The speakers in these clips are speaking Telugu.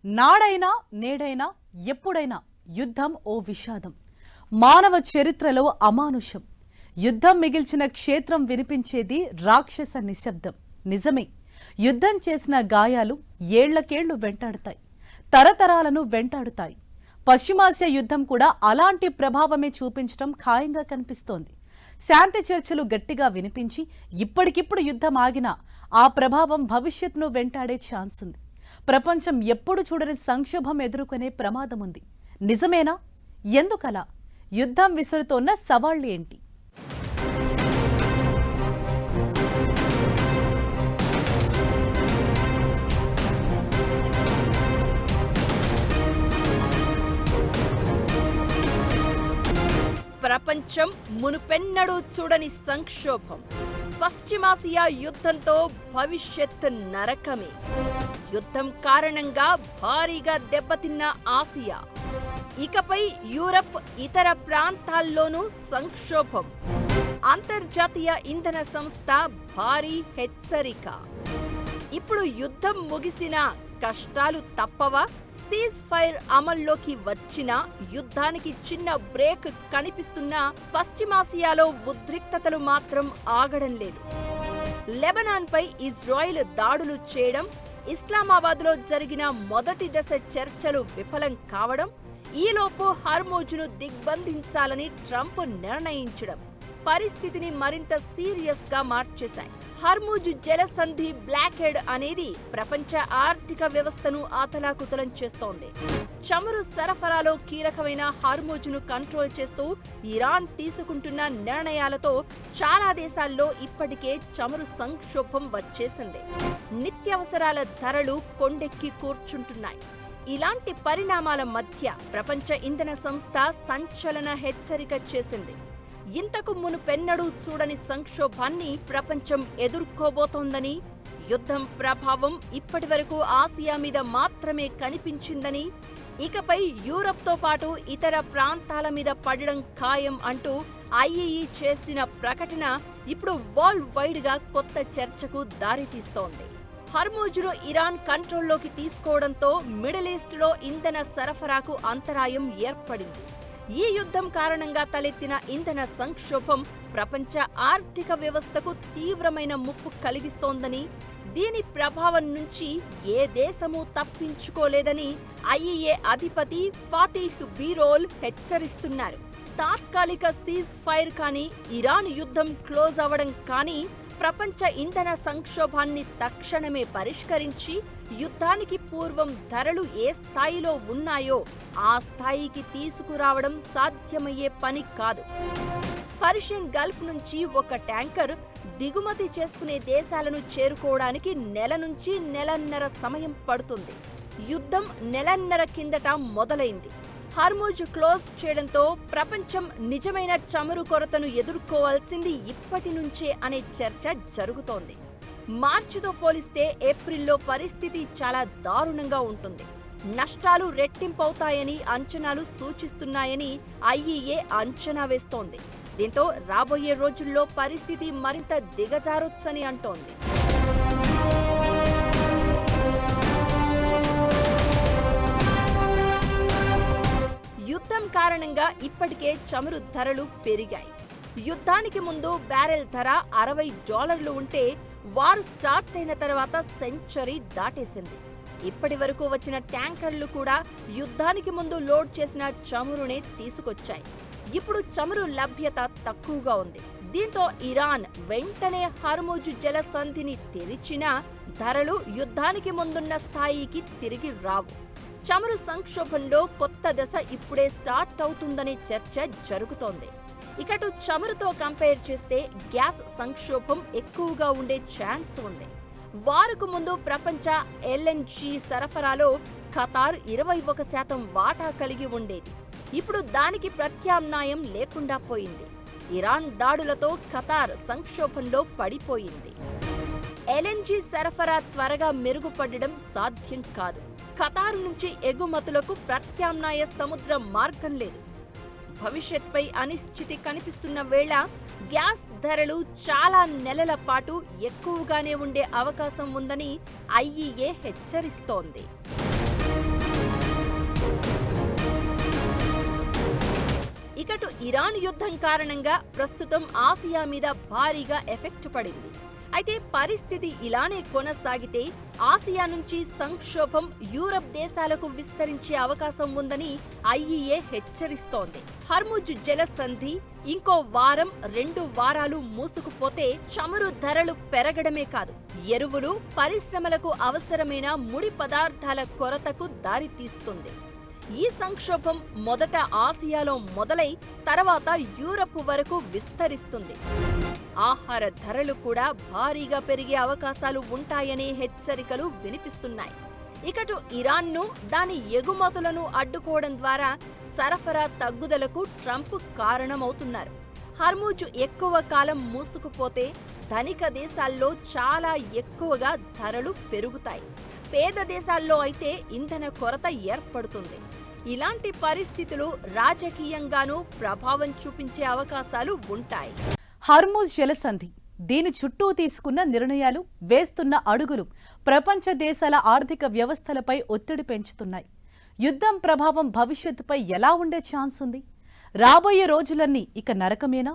నాడైనా నేడైనా ఎప్పుడైనా యుద్ధం ఓ విషాదం. మానవ చరిత్రలో అమానుషం. యుద్ధం మిగిల్చిన క్షేత్రం వినిపించేది రాక్షస నిశ్శబ్దం. నిజమే, యుద్ధం చేసిన గాయాలు ఏళ్లకేళ్లు వెంటాడుతాయి, తరతరాలను వెంటాడుతాయి. పశ్చిమాసియా యుద్ధం కూడా అలాంటి ప్రభావమే చూపించడం ఖాయంగా కనిపిస్తోంది. శాంతి చర్చలు గట్టిగా వినిపించి ఇప్పటికిప్పుడు యుద్ధం ఆగినా ఆ ప్రభావం భవిష్యత్తును వెంటాడే ఛాన్స్ ఉంది. ప్రపంచం ఎప్పుడు చూడని సంక్షోభం ఎదుర్కొనే ప్రమాదం ఉంది. నిజమేనా? ఎందుకలా? యుద్ధం విసురుతోన్న సవాళ్లు ఏంటి? ప్రపంచం మునుపెన్నడూ చూడని సంక్షోభం. పశ్చిమాసియా యుద్ధంతో భవిష్యత్ నరకమే. యుద్ధం కారణంగా భారీగా దెబ్బతిన్న ఆసియా, ఇకపై యూరప్ ఇతర ప్రాంతాల్లోనూ సంక్షోభం. అంతర్జాతీయ ఇంధన సంస్థ భారీ హెచ్చరిక. ఇప్పుడు యుద్ధం ముగిసినా కష్టాలు తప్పవా? సీజ్ ఫైర్ అమల్లోకి వచ్చినా యుద్ధానికి చిన్న బ్రేక్ కనిపిస్తున్నా పశ్చిమాసియాలో ఉద్రిక్తతలు మాత్రం ఆగడం లేదు. లెబనాన్పై ఇజ్రాయిల్ దాడులు చేయడం, ఇస్లామాబాద్లో జరిగిన మొదటి దశ చర్చలు విఫలం కావడం, ఈలోపు హర్మోజును దిగ్బంధించాలని ట్రంప్ నిర్ణయించడం పరిస్థితిని మరింత సీరియస్ గా మార్చేశాయి. హర్మూజ్ జలసంధి బ్లాకెడ్ అనేది ప్రపంచ ఆర్థిక వ్యవస్థను అతలాకుతలం చేస్తోంది. చమురు సరఫరాలో కీలకమైన హర్మూజ్ను కంట్రోల్ చేస్తూ ఇరాన్ తీసుకుంటున్న నిర్ణయాలతో చాలా దేశాల్లో ఇప్పటికే చమురు సంక్షోభం వచ్చేసింది. నిత్యావసరాల ధరలు కొండెక్కి కూర్చుంటున్నాయి. ఇలాంటి పరిణామాల మధ్య ప్రపంచ ఇంధన సంస్థ సంచలన హెచ్చరిక చేసింది. ఇంతకు మునుపెన్నడూ చూడని సంక్షోభాన్ని ప్రపంచం ఎదుర్కోబోతోందని, యుద్ధం ప్రభావం ఇప్పటివరకు ఆసియా మీద మాత్రమే కనిపించిందని, ఇకపై యూరప్తో పాటు ఇతర ప్రాంతాల మీద పడడం ఖాయం అంటూ ఐఈఈ చేసిన ప్రకటన ఇప్పుడు వరల్డ్ వైడ్ గా కొత్త చర్చకు దారితీస్తోంది. హర్మూజ్ను ఇరాన్ కంట్రోల్లోకి తీసుకోవడంతో మిడిల్ ఈస్ట్లో ఇంధన సరఫరాకు అంతరాయం ఏర్పడింది. ఈ యుద్ధం కారణంగా తలెత్తిన ఇంధన సంక్షోభం ప్రపంచ ఆర్థిక వ్యవస్థకు తీవ్రమైన ముప్పు కలిగిస్తోందని, దీని ప్రభావం నుంచి ఏ దేశమూ తప్పించుకోలేదని ఐఈఏ అధిపతి ఫాతిహ్ బీరోల్ హెచ్చరిస్తున్నారు. తాత్కాలిక సీజ్ ఫైర్ కానీ, ఇరాన్ యుద్ధం క్లోజ్ అవ్వడం కానీ ప్రపంచ ఇంధన సంక్షోభాన్ని తక్షణమే పరిష్కరించి యుద్ధానికి పూర్వం ధరలు ఏ స్థాయిలో ఉన్నాయో ఆ స్థాయికి తీసుకురావడం సాధ్యమయ్యే పని కాదు. పర్షియన్ గల్ఫ్ నుంచి ఒక ట్యాంకర్ దిగుమతి చేసుకునే దేశాలను చేరుకోవడానికి నెల నుంచి నెలన్నర సమయం పడుతుంది. యుద్ధం నెలన్నర కిందట మొదలైంది. హర్మూజ్ క్లోజ్ చేయడంతో ప్రపంచం నిజమైన చమురు కొరతను ఎదుర్కోవాల్సింది ఇప్పటి నుంచే అనే చర్చ జరుగుతోంది. మార్చితో పోలిస్తే ఏప్రిల్లో పరిస్థితి చాలా దారుణంగా ఉంటుంది. నష్టాలు రెట్టింపవుతాయని అంచనాలు సూచిస్తున్నాయని ఐఈఏ అంచనా వేస్తోంది. దీంతో రాబోయే రోజుల్లో పరిస్థితి మరింత దిగజారొచ్చని అంటోంది. యుద్ధం కారణంగా ఇప్పటికే చమురు ధరలు పెరిగాయి. యుద్ధానికి ముందు బ్యారెల్ ధర $60 ఉంటే వార్ స్టార్ట్ అయిన తర్వాత సెంచరీ దాటేసింది. ఇప్పటి వరకు వచ్చిన ట్యాంకర్లు కూడా యుద్ధానికి ముందు లోడ్ చేసిన చమురునే తీసుకొచ్చాయి. ఇప్పుడు చమురు లభ్యత తక్కువగా ఉంది. దీంతో ఇరాన్ వెంటనే హర్మూజ్ జలసంధిని తెరిచినా ధరలు యుద్ధానికి ముందున్న స్థాయికి తిరిగి రావు. చమురు సంక్షోభంలో కొత్త దశ ఇప్పుడే స్టార్ట్ అవుతుందనే చర్చ జరుగుతోంది. ఇకటు చమురుతో కంపేర్ చేస్తే గ్యాస్ సంక్షోభం ఎక్కువగా ఉండే ఛాన్స్ ఉంది. వారకు ముందు ప్రపంచ ఎల్ఎన్జీ సరఫరాలో ఖతార్ 21% వాటా కలిగి ఉండేది. ఇప్పుడు దానికి ప్రత్యామ్నాయం లేకుండా పోయింది. ఇరాన్ దాడులతో ఖతార్ సంక్షోభంలో పడిపోయింది. ఎల్ఎన్జీ సరఫరా త్వరగా మెరుగుపడడం సాధ్యం కాదు. ఖతార్ నుంచి ఎగుమతులకు ప్రత్యామ్నాయ సముద్ర మార్గం లేదు. భవిష్యత్పై అనిశ్చితి కనిపిస్తున్న వేళ గ్యాస్ ధరలు చాలా నెలల పాటు ఎక్కువగానే ఉండే అవకాశం ఉందని ఐఈఏ హెచ్చరిస్తోంది. ఇరాన్ యుద్ధం కారణంగా ప్రస్తుతం ఆసియా మీద భారీగా ఎఫెక్ట్ పడింది. అయితే పరిస్థితి ఇలానే కొనసాగితే ఆసియా నుంచి సంక్షోభం యూరప్ దేశాలకు విస్తరించే అవకాశం ఉందని ఐఈఏ హెచ్చరిస్తోంది. హర్ముజ్ జలసంధి ఇంకో వారం 2 వారాలు మూసుకుపోతే చమురు ధరలు పెరగడమే కాదు, ఎరువులు, పరిశ్రమలకు అవసరమైన ముడి పదార్థాల కొరతకు దారితీస్తుంది. ఈ సంక్షోభం మొదట ఆసియాలో మొదలై తర్వాత యూరప్ వరకు విస్తరిస్తుంది. ఆహార ధరలు కూడా భారీగా పెరిగే అవకాశాలు ఉంటాయనే హెచ్చరికలు వినిపిస్తున్నాయి. ఇకటు ఇరాన్ను, దాని ఎగుమతులను అడ్డుకోవడం ద్వారా సరఫరా తగ్గుదలకు ట్రంప్ కారణమవుతున్నారు. హర్ముజ్ ఎక్కువ కాలం మూసుకుపోతే ధనిక దేశాల్లో చాలా ఎక్కువగా ధరలు పెరుగుతాయి. పేద దేశాల్లో అయితే ఇంధన కొరత ఏర్పడుతుంది. ఇలాంటి పరిస్థితులు రాజకీయంగానూ ప్రభావం చూపించే అవకాశాలు ఉంటాయి. హర్ముజ్ జలసంధి, దీని చుట్టూ తీసుకున్న నిర్ణయాలు, వేస్తున్న అడుగులు ప్రపంచ దేశాల ఆర్థిక వ్యవస్థలపై ఒత్తిడి పెంచుతున్నాయి. యుద్ధం ప్రభావం భవిష్యత్తుపై ఎలా ఉండే ఛాన్స్ ఉంది? రాబోయే రోజులన్నీ ఇక నరకమేనా?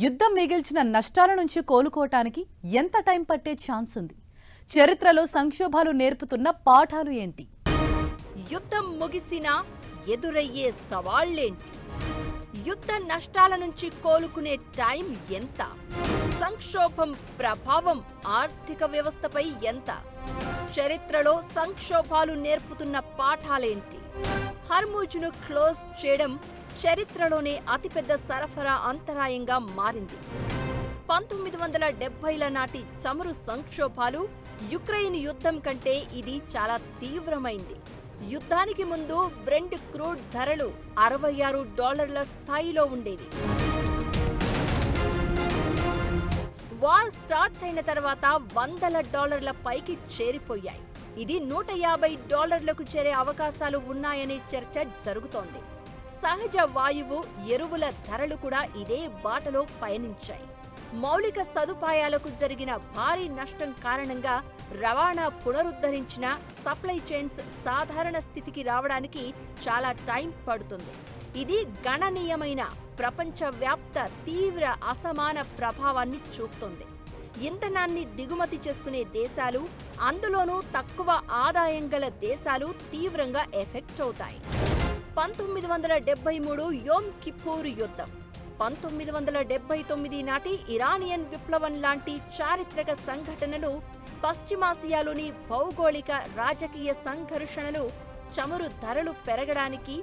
యుద్ధం మిగిల్చిన నష్టాల నుంచి కోలుకోవటానికి ఎంత టైం పట్టే ఛాన్స్ ఉంది? చరిత్రలో సంక్షోభాలు నేర్పుతున్న పాఠాలు ఏంటి? యుద్ధం ముగిసినా ఎదురయ్యే సవాళ్లేంటి? యుద్ధ నష్టాల నుంచి కోలుకునే టైం ఎంత? సంక్షోభం ప్రభావం ఆర్థిక వ్యవస్థపై ఎంత? చరిత్రలో సంక్షోభాలు నేర్పుతున్న పాఠాలేంటి? హర్ముజ్ను క్లోజ్ చేయడం చరిత్రలోనే అతిపెద్ద సరఫరా అంతరాయంగా మారింది. 1970ల నాటి చమురు సంక్షోభాలు యుక్రెయిన్ యుద్ధం కంటే ఇది చాలా తీవ్రమైంది. యుద్ధానికి ముందు బ్రెంట్ క్రూడ్ ధరలు $66 స్థాయిలో ఉండేవి. వార్ స్టార్ట్ అయిన తర్వాత $100 పైకి చేరిపోయాయి. ఇది $150లకు చేరే అవకాశాలు ఉన్నాయనే చర్చ జరుగుతోంది. సహజ వాయువు, ఎరువుల ధరలు కూడా ఇదే బాటలో పయనించాయి. మౌలిక సదుపాయాలకు జరిగిన భారీ నష్టం కారణంగా రవాణా పునరుద్ధరించిన సప్లై చైన్స్ సాధారణ స్థితికి రావడానికి చాలా టైం పడుతుంది. ఇది గణనీయమైన ప్రపంచవ్యాప్త తీవ్ర అసమాన ప్రభావాన్ని చూపుతుంది. ఇంధనాన్ని దిగుమతి చేసుకునే దేశాలు, అందులోనూ తక్కువ ఆదాయం గల దేశాలు తీవ్రంగా ఎఫెక్ట్ అవుతాయి. 1973 యోమ్ కిప్పూర్ యుద్ధం, 1979 నాటి ఇరానియన్ విప్లవం లాంటి చారిత్రక సంఘటనలు, పశ్చిమాసియాలోని భౌగోళిక రాజకీయ సంఘర్షణలు చమురు ధరలు పెరగడానికి,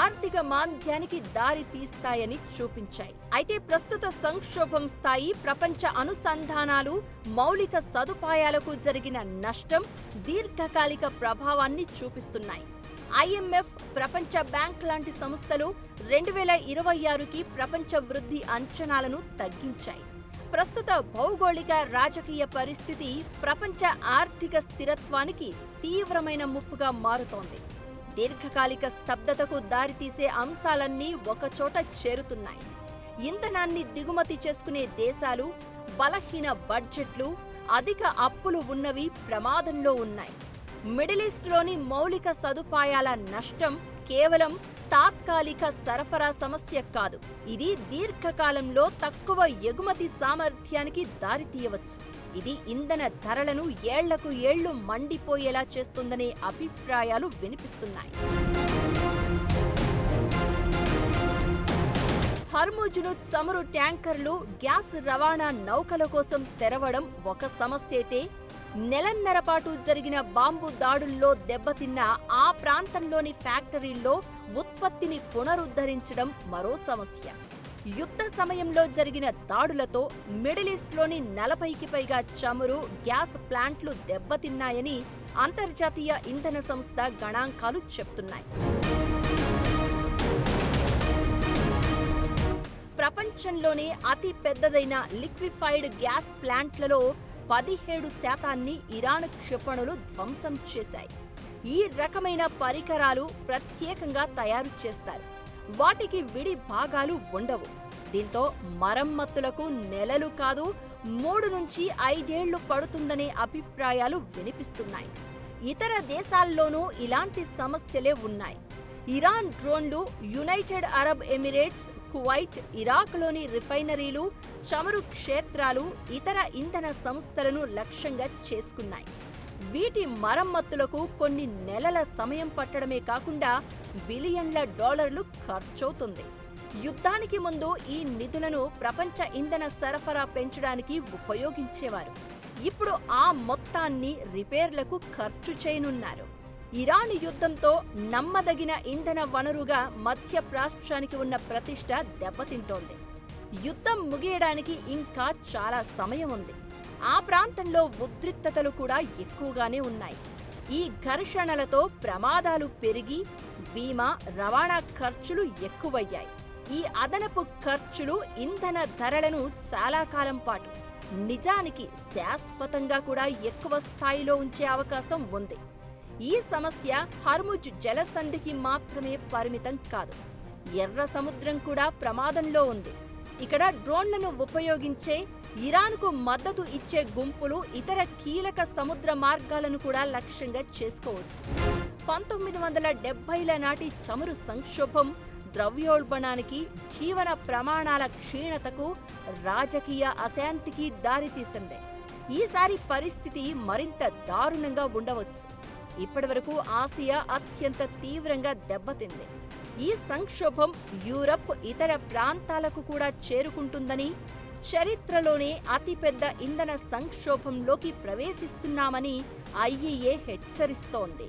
ఆర్థిక మాంద్యానికి దారి తీస్తాయని చూపించాయి. అయితే ప్రస్తుత సంక్షోభం స్థాయి ప్రపంచ అనుసంధానాలు, మౌలిక సదుపాయాలకు జరిగిన నష్టం దీర్ఘకాలిక ప్రభావాన్ని చూపిస్తున్నాయి. IMF, ప్రపంచ బ్యాంక్ లాంటి సంస్థలు 2026కి ప్రపంచ వృద్ధి అంచనాలను తగ్గించాయి. ప్రస్తుత భౌగోళిక రాజకీయ పరిస్థితి ప్రపంచ ఆర్థిక స్థిరత్వానికి తీవ్రమైన ముప్పుగా మారుతోంది. దీర్ఘకాలిక స్తబ్దతకు దారితీసే అంశాలన్నీ ఒకచోట చేరుతున్నాయి. ఇంధనాన్ని దిగుమతి చేసుకునే దేశాలు, బలహీన బడ్జెట్లు, అధిక అప్పులు ఉన్నవి ప్రమాదంలో ఉన్నాయి. మిడిల్ ఈస్ట్లోని మౌలిక సదుపాయాల నష్టం కేవలం తాత్కాలిక సరఫరా సమస్య కాదు, ఇది దీర్ఘకాలంలో తక్కువ ఎగుమతి సామర్థ్యానికి దారితీయవచ్చు. ఇది ఇంధన ధరలను ఏళ్లకు ఏళ్లు మండిపోయేలా చేస్తుందనే అభిప్రాయాలు వినిపిస్తున్నాయి. హర్ముజ్ను చమురు ట్యాంకర్లు, గ్యాస్ రవాణా నౌకల కోసం తెరవడం ఒక సమస్య అయితే, నెలన్నర పాటు జరిగిన బాంబు దాడుల్లో దెబ్బతిన్న ఆ ప్రాంతంలోని ఫ్యాక్టరీల్లో ఉత్పత్తిని పునరుద్ధరించడం మరో సమస్య. యుద్ధ సమయంలో జరిగిన దాడులతో మిడిల్ ఈస్ట్లోని 40కి పైగా చమురు, గ్యాస్ ప్లాంట్లు దెబ్బతిన్నాయని అంతర్జాతీయ ఇంధన సంస్థ గణాంకాలు చెప్తున్నాయి. ప్రపంచంలోనే అతి పెద్దదైన లిక్విఫైడ్ గ్యాస్ ప్లాంట్లలో 17% ఇరాన్ క్షిపణులు ధ్వంసం చేశాయి. ఈ రకమైన పరికరాలు ప్రత్యేకంగా తయారు చేస్తారు. వాటికి విడి భాగాలు ఉండవు. దీంతో మరమ్మతులకు నెలలు కాదు 3 నుంచి 5 ఏళ్లు పడుతుందనే అభిప్రాయాలు వినిపిస్తున్నాయి. ఇతర దేశాల్లోనూ ఇలాంటి సమస్యలే ఉన్నాయి. ఇరాన్ డ్రోన్లు, యునైటెడ్ అరబ్ ఎమిరేట్స్, కువైట్, ఇరాక్లోని రిఫైనరీలు, చమురు క్షేత్రాలు, ఇతర ఇంధన సంస్థలను లక్ష్యంగా చేసుకున్నాయి. వీటి మరమ్మతులకు కొన్ని నెలల సమయం పట్టడమే కాకుండా బిలియన్ల డాలర్లు ఖర్చవుతుంది. యుద్ధానికి ముందు ఈ నిధులను ప్రపంచ ఇంధన సరఫరా పెంచడానికి ఉపయోగించేవారు. ఇప్పుడు ఆ మొత్తాన్ని రిపేర్లకు ఖర్చు చేయనున్నారు. ఇరాన్ యుద్ధంతో నమ్మదగిన ఇంధన వనరుగా మధ్య ప్రాచ్యానికి ఉన్న ప్రతిష్ట దెబ్బతింటోంది. యుద్ధం ముగియడానికి ఇంకా చాలా సమయం ఉంది. ఆ ప్రాంతంలో ఉద్రిక్తతలు కూడా ఎక్కువగానే ఉన్నాయి. ఈ ఘర్షణలతో ప్రమాదాలు పెరిగి బీమా, రవాణా ఖర్చులు ఎక్కువయ్యాయి. ఈ అదనపు ఖర్చులు ఇంధన ధరలను చాలా కాలం పాటు, నిజానికి శాశ్వతంగా కూడా ఎక్కువ స్థాయిలో ఉంచే అవకాశం ఉంది. ఈ సమస్య హర్ముజ్ జలసంధికి మాత్రమే పరిమితం కాదు. ఎర్ర సముద్రం కూడా ప్రమాదంలో ఉంది. ఇక్కడ డ్రోన్లను ఉపయోగించే, ఇరాన్కు మద్దతు ఇచ్చే గుంపులు ఇతర కీలక సముద్ర మార్గాలను కూడా లక్ష్యంగా చేసుకోవచ్చు. 1970ల నాటి చమురు సంక్షోభం ద్రవ్యోల్బణానికి, జీవన ప్రమాణాల క్షీణతకు, రాజకీయ అశాంతికి దారితీసింది. ఈసారి పరిస్థితి మరింత దారుణంగా ఉండవచ్చు. ఇప్పటివరకు ఆసియా అత్యంత తీవ్రంగా దెబ్బతింది. ఈ సంక్షోభం యూరప్, ఇతర ప్రాంతాలకు కూడా చేరుకుంటుందని, చరిత్రలోనే అతిపెద్ద ఇంధన సంక్షోభంలోకి ప్రవేశిస్తున్నామని IEA హెచ్చరిస్తోంది.